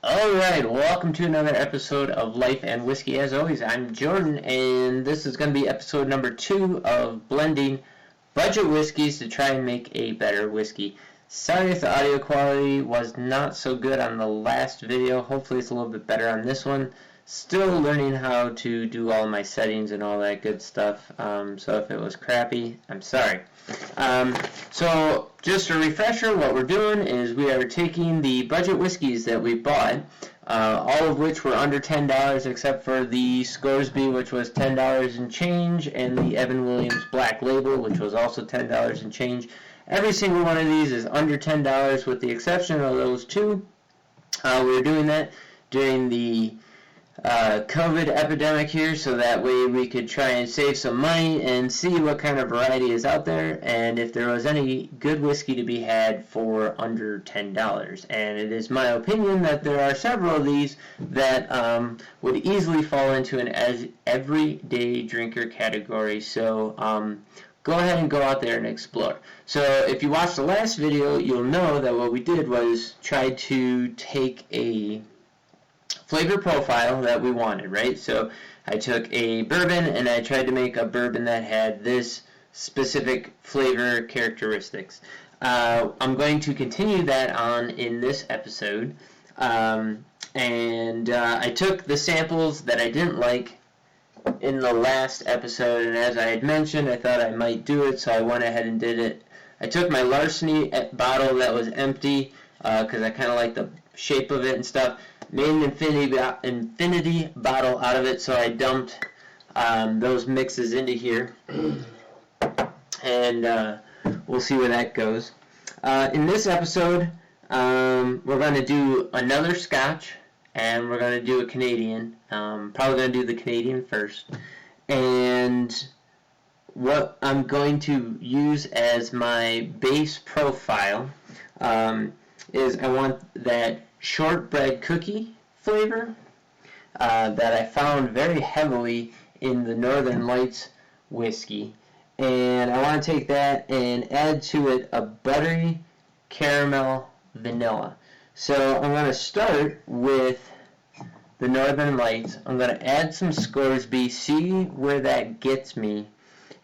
Alright, welcome to another episode of Life and Whiskey. As always, I'm Jordan, and this is going to be episode number 2 of blending budget whiskeys to try and make a better whiskey. Sorry if the audio quality was not so good on the last video. Hopefully it's a little bit better on this one. Still learning how to do all my settings and all that good stuff, so if it was crappy, I'm sorry. So just a refresher, what we're doing is we are taking the budget whiskeys that we bought, all of which were under $10 except for the Scoresby, which was $10 and change, and the Evan Williams Black Label, which was also $10 and change. Every single one of these is under $10 with the exception of those two. We were doing that during the COVID epidemic here, so that way we could try and save some money and see what kind of variety is out there and if there was any good whiskey to be had for under $10. And it is my opinion that there are several of these that would easily fall into an everyday drinker category, so go ahead and go out there and explore. So if you watched the last video, you'll know that what we did was try to take a flavor profile that we wanted, right? So I took a bourbon and I tried to make a bourbon that had this specific flavor characteristics. I'm going to continue that on in this episode. I took the samples that I didn't like in the last episode, and as I had mentioned, I thought I might do it, so I went ahead and did it. I took my Larceny bottle that was empty because I kind of like the shape of it and stuff. Made an infinity bottle out of it, so I dumped those mixes into here, and we'll see where that goes. In this episode, we're going to do another Scotch, and we're going to do a Canadian. Probably going to do the Canadian first. And what I'm going to use as my base profile is I want that shortbread cookie flavor that I found very heavily in the Northern Lights whiskey. And I want to take that and add to it a buttery caramel vanilla. So I'm going to start with the Northern Lights. I'm going to add some Scoresby, see where that gets me.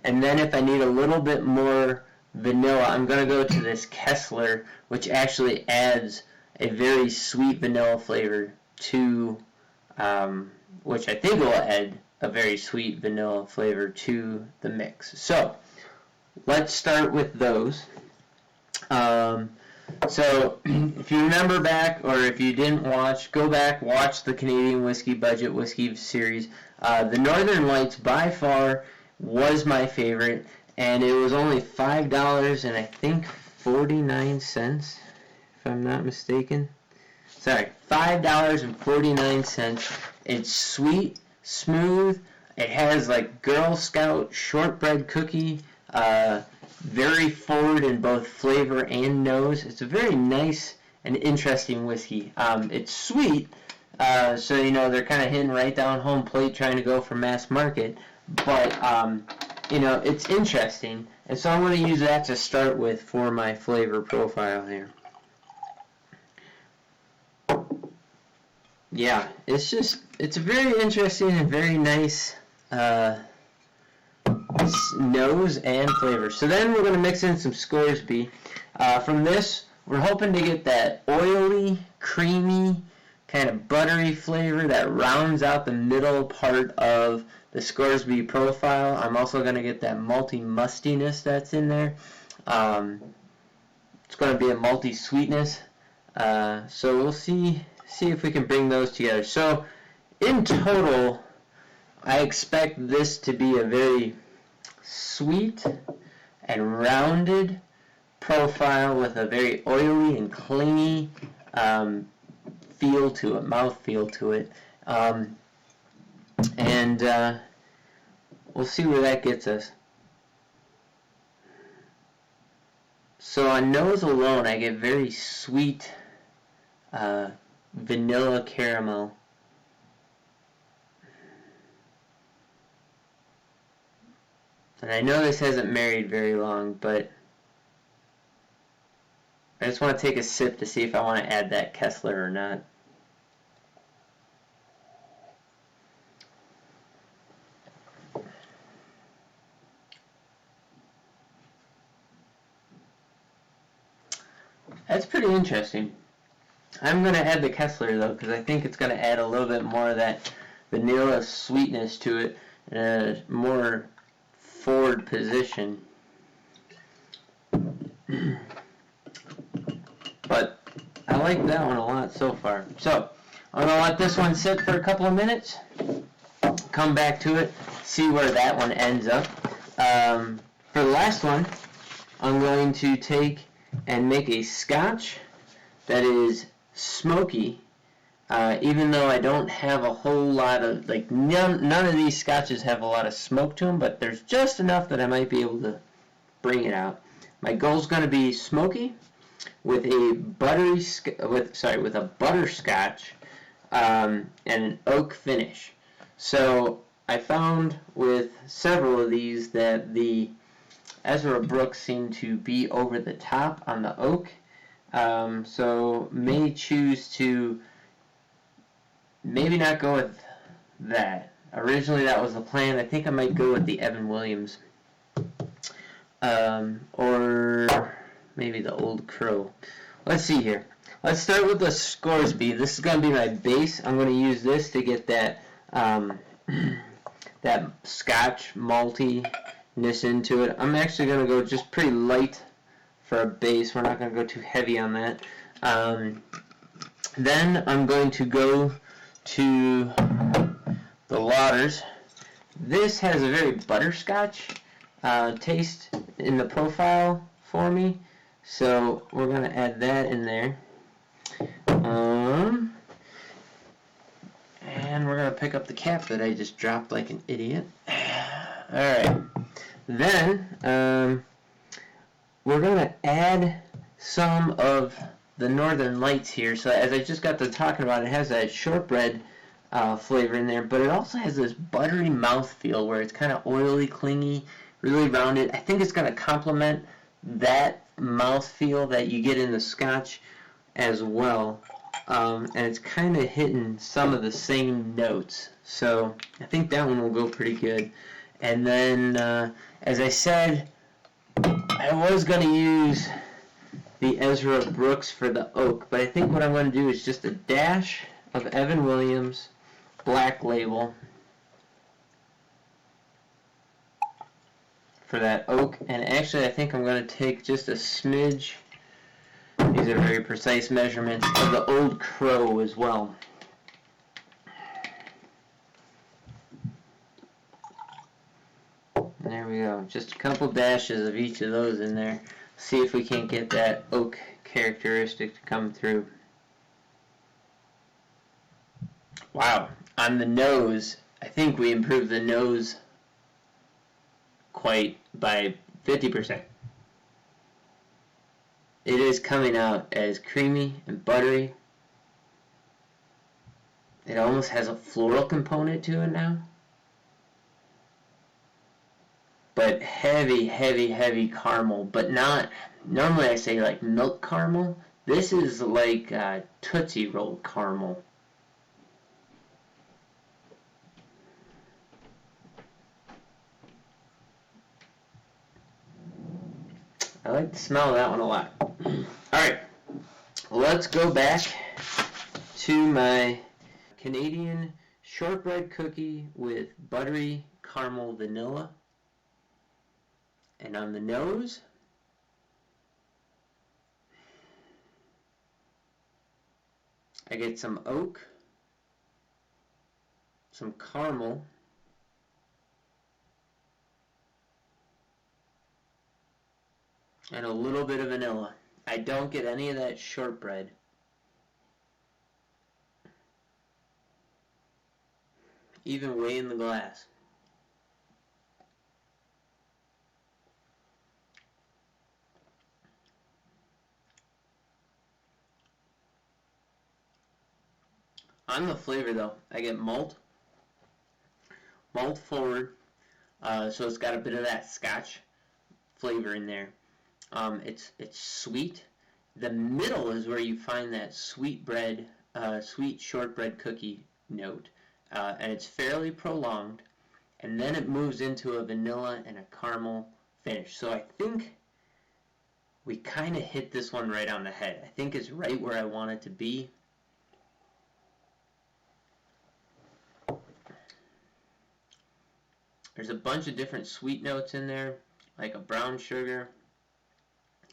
And then if I need a little bit more vanilla, I'm going to go to this Kessler, which actually adds a very sweet vanilla flavor to, which I think will add a very sweet vanilla flavor to the mix. So let's start with those. So if you remember back, or if you didn't watch, go back, watch the Canadian Whiskey Budget Whiskey series. The Northern Lights by far was my favorite, and it was only $5 and I think 49 cents. If I'm not mistaken. Sorry, $5.49. It's sweet, smooth. It has like Girl Scout shortbread cookie. Very forward in both flavor and nose. It's a very nice and interesting whiskey. It's sweet, so you know they're kind of hitting right down home plate trying to go for mass market. But you know, it's interesting, and so I'm going to use that to start with for my flavor profile here. Yeah, it's a very interesting and very nice nose and flavor. So then we're going to mix in some Scoresby. From this, we're hoping to get that oily, creamy, kind of buttery flavor that rounds out the middle part of the Scoresby profile. I'm also going to get that malty mustiness that's in there. It's going to be a malty sweetness. So we'll see if we can bring those together. So in total, I expect this to be a very sweet and rounded profile with a very oily and clingy feel to it, mouth feel to it. And we'll see where that gets us. So on nose alone, I get very sweet vanilla caramel. And I know this hasn't married very long, but I just want to take a sip to see if I want to add that Kessler or not. That's pretty interesting. I'm going to add the Kessler, though, because I think it's going to add a little bit more of that vanilla sweetness to it, and a more forward position. But I like that one a lot so far. So I'm going to let this one sit for a couple of minutes, come back to it, see where that one ends up. For the last one, I'm going to take and make a scotch that is smoky, even though I don't have a whole lot of, like, none of these scotches have a lot of smoke to them, but there's just enough that I might be able to bring it out. My goal is going to be smoky with a butterscotch and an oak finish. So I found with several of these that the Ezra Brooks seem to be over the top on the oak. So may choose to maybe not go with that. Originally that was the plan. I think I might go with the Evan Williams. Or maybe the Old Crow. Let's see here. Let's start with the Scoresby. This is going to be my base. I'm going to use this to get that that Scotch maltiness into it. I'm actually going to go just pretty light for a base. We're not going to go too heavy on that. Then I'm going to go to the Lauders. This has a very butterscotch taste in the profile for me, so we're going to add that in there. And we're going to pick up the cap that I just dropped like an idiot. Alright. Then, we're going to add some of the Northern Lights here. So as I just got to talking about, it has that shortbread flavor in there, but it also has this buttery mouthfeel where it's kind of oily, clingy, really rounded. I think it's going to complement that mouthfeel that you get in the Scotch as well. And it's kind of hitting some of the same notes. So I think that one will go pretty good. And then, as I said, I was going to use the Ezra Brooks for the oak, but I think what I'm going to do is just a dash of Evan Williams Black Label for that oak. And actually, I think I'm going to take just a smidge. These are very precise measurements of the Old Crow as well. There we go. Just a couple dashes of each of those in there. See if we can't get that oak characteristic to come through. Wow. On the nose, I think we improved the nose quite by 50%. It is coming out as creamy and buttery. It almost has a floral component to it now. But heavy, heavy, heavy caramel. But not, normally I say like milk caramel. This is like Tootsie Roll caramel. I like the smell of that one a lot. Alright, let's go back to my Canadian shortbread cookie with buttery caramel vanilla. And on the nose, I get some oak, some caramel, and a little bit of vanilla. I don't get any of that shortbread. Even way in the glass. On the flavor though, I get malt forward, so it's got a bit of that Scotch flavor in there. It's sweet. The middle is where you find that sweet shortbread cookie note, and it's fairly prolonged. And then it moves into a vanilla and a caramel finish. So I think we kind of hit this one right on the head. I think it's right where I want it to be. There's a bunch of different sweet notes in there, like a brown sugar,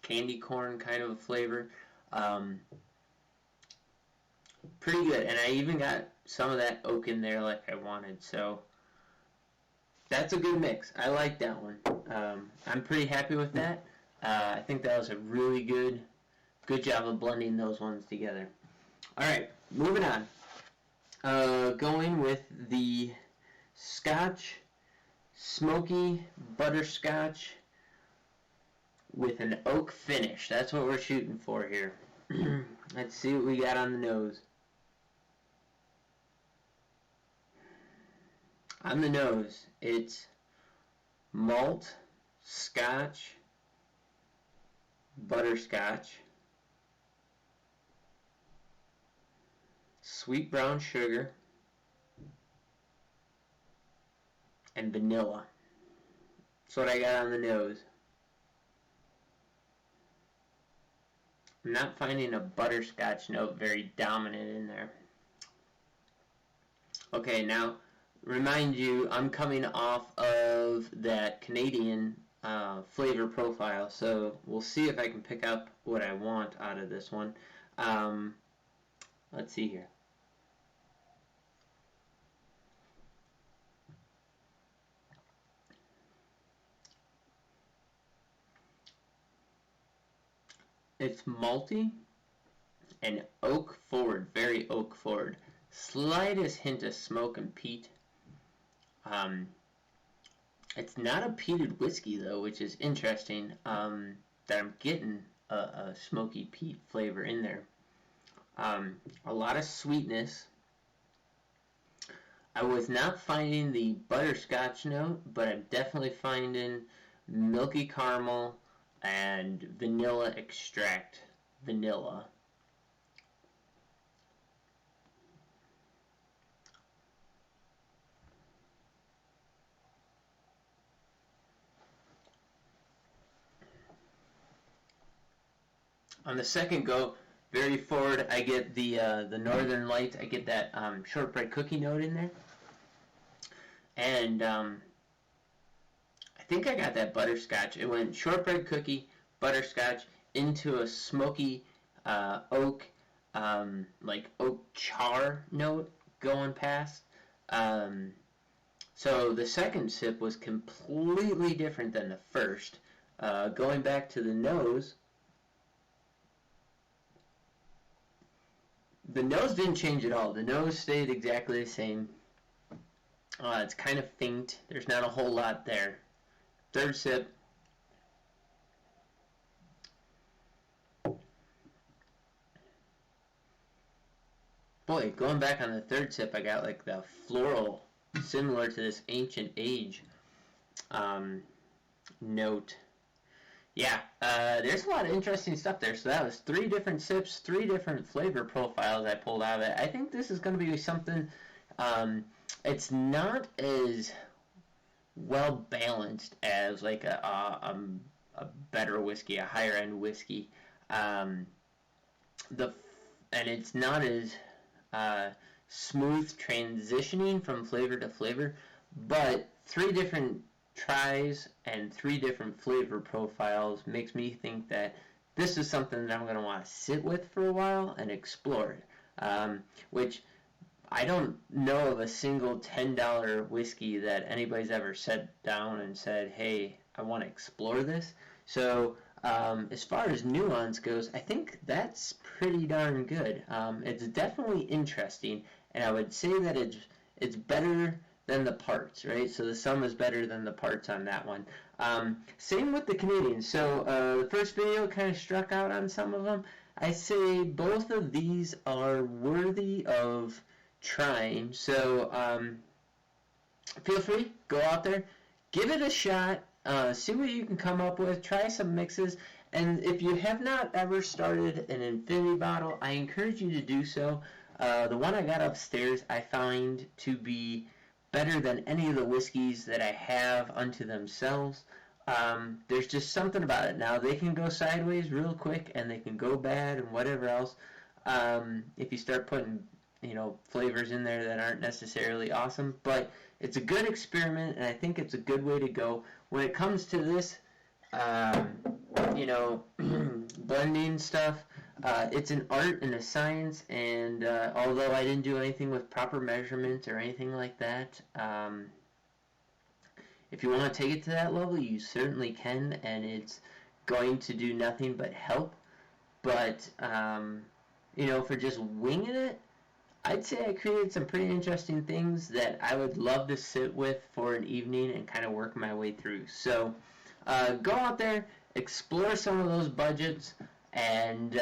candy corn kind of a flavor. Pretty good, and I even got some of that oak in there like I wanted, so that's a good mix. I like that one. I'm pretty happy with that. I think that was a really good job of blending those ones together. Alright, moving on. Going with the Scotch Smoky Butterscotch with an oak finish. That's what we're shooting for here. Let's see what we got on the nose. On the nose, it's malt, scotch, butterscotch, sweet brown sugar, and vanilla. That's what I got on the nose. I'm not finding a butterscotch note very dominant in there. Okay, now remind you, I'm coming off of that Canadian flavor profile, so we'll see if I can pick up what I want out of this one. Let's see here. It's malty and oak forward, very oak forward. Slightest hint of smoke and peat. It's not a peated whiskey though, which is interesting. That I'm getting a smoky peat flavor in there. A lot of sweetness. I was not finding the butterscotch note, but I'm definitely finding milky caramel and vanilla extract. Vanilla. On the second go, very forward, I get the Northern Lights. I get that shortbread cookie note in there. And I think I got that butterscotch. It went shortbread cookie, butterscotch, into a smoky oak, like oak char note going past. So the second sip was completely different than the first. Going back to the nose, the nose didn't change at all. The nose stayed exactly the same. It's kind of faint. There's not a whole lot there. Third sip. Boy, going back on the third sip, I got like the floral, similar to this ancient age note. Yeah, there's a lot of interesting stuff there. So that was 3 different sips, 3 different flavor profiles I pulled out of it. I think this is going to be something, it's not as well balanced as like a better whiskey, a higher end whiskey. And it's not as smooth transitioning from flavor to flavor, but 3 different tries and 3 different flavor profiles makes me think that this is something that I'm going to want to sit with for a while and explore it. Which I don't know of a single $10 whiskey that anybody's ever sat down and said, hey, I want to explore this. So as far as nuance goes, I think that's pretty darn good. It's definitely interesting, and I would say that it's better than the parts, right? So the sum is better than the parts on that one. Same with the Canadian. So the first video kind of struck out on some of them. I say both of these are worthy of trying. So feel free, go out there, give it a shot, see what you can come up with, try some mixes. And if you have not ever started an infinity bottle, I encourage you to do so. The one I got upstairs I find to be better than any of the whiskeys that I have unto themselves. There's just something about it. Now, they can go sideways real quick, and they can go bad and whatever else. If you start putting, flavors in there that aren't necessarily awesome. But it's a good experiment, and I think it's a good way to go. When it comes to this, blending stuff, it's an art and a science, and although I didn't do anything with proper measurements or anything like that, if you want to take it to that level, you certainly can, and it's going to do nothing but help. But, for just winging it, I'd say I created some pretty interesting things that I would love to sit with for an evening and kind of work my way through. So go out there, explore some of those budgets, and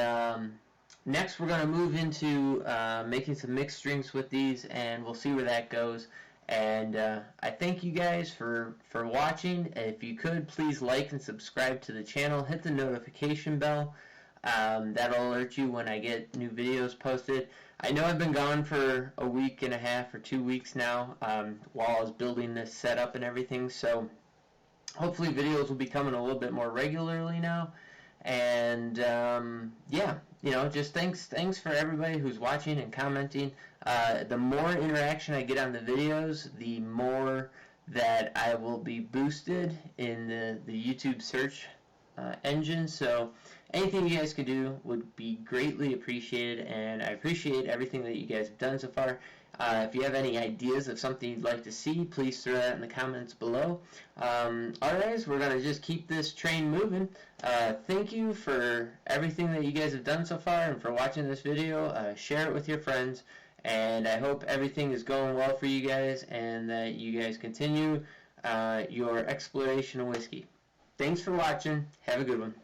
next we're going to move into making some mixed drinks with these, and we'll see where that goes. And I thank you guys for watching. If you could, please like and subscribe to the channel. Hit the notification bell. That'll alert you when I get new videos posted. I know I've been gone for a week and a half or 2 weeks now while I was building this setup and everything. So hopefully videos will be coming a little bit more regularly now. And just thanks for everybody who's watching and commenting. The more interaction I get on the videos, the more that I will be boosted in the YouTube search engine. So anything you guys could do would be greatly appreciated, and I appreciate everything that you guys have done so far. If you have any ideas of something you'd like to see, please throw that in the comments below. Alright, we're going to just keep this train moving. Thank you for everything that you guys have done so far and for watching this video. Share it with your friends, and I hope everything is going well for you guys and that you guys continue your exploration of whiskey. Thanks for watching. Have a good one.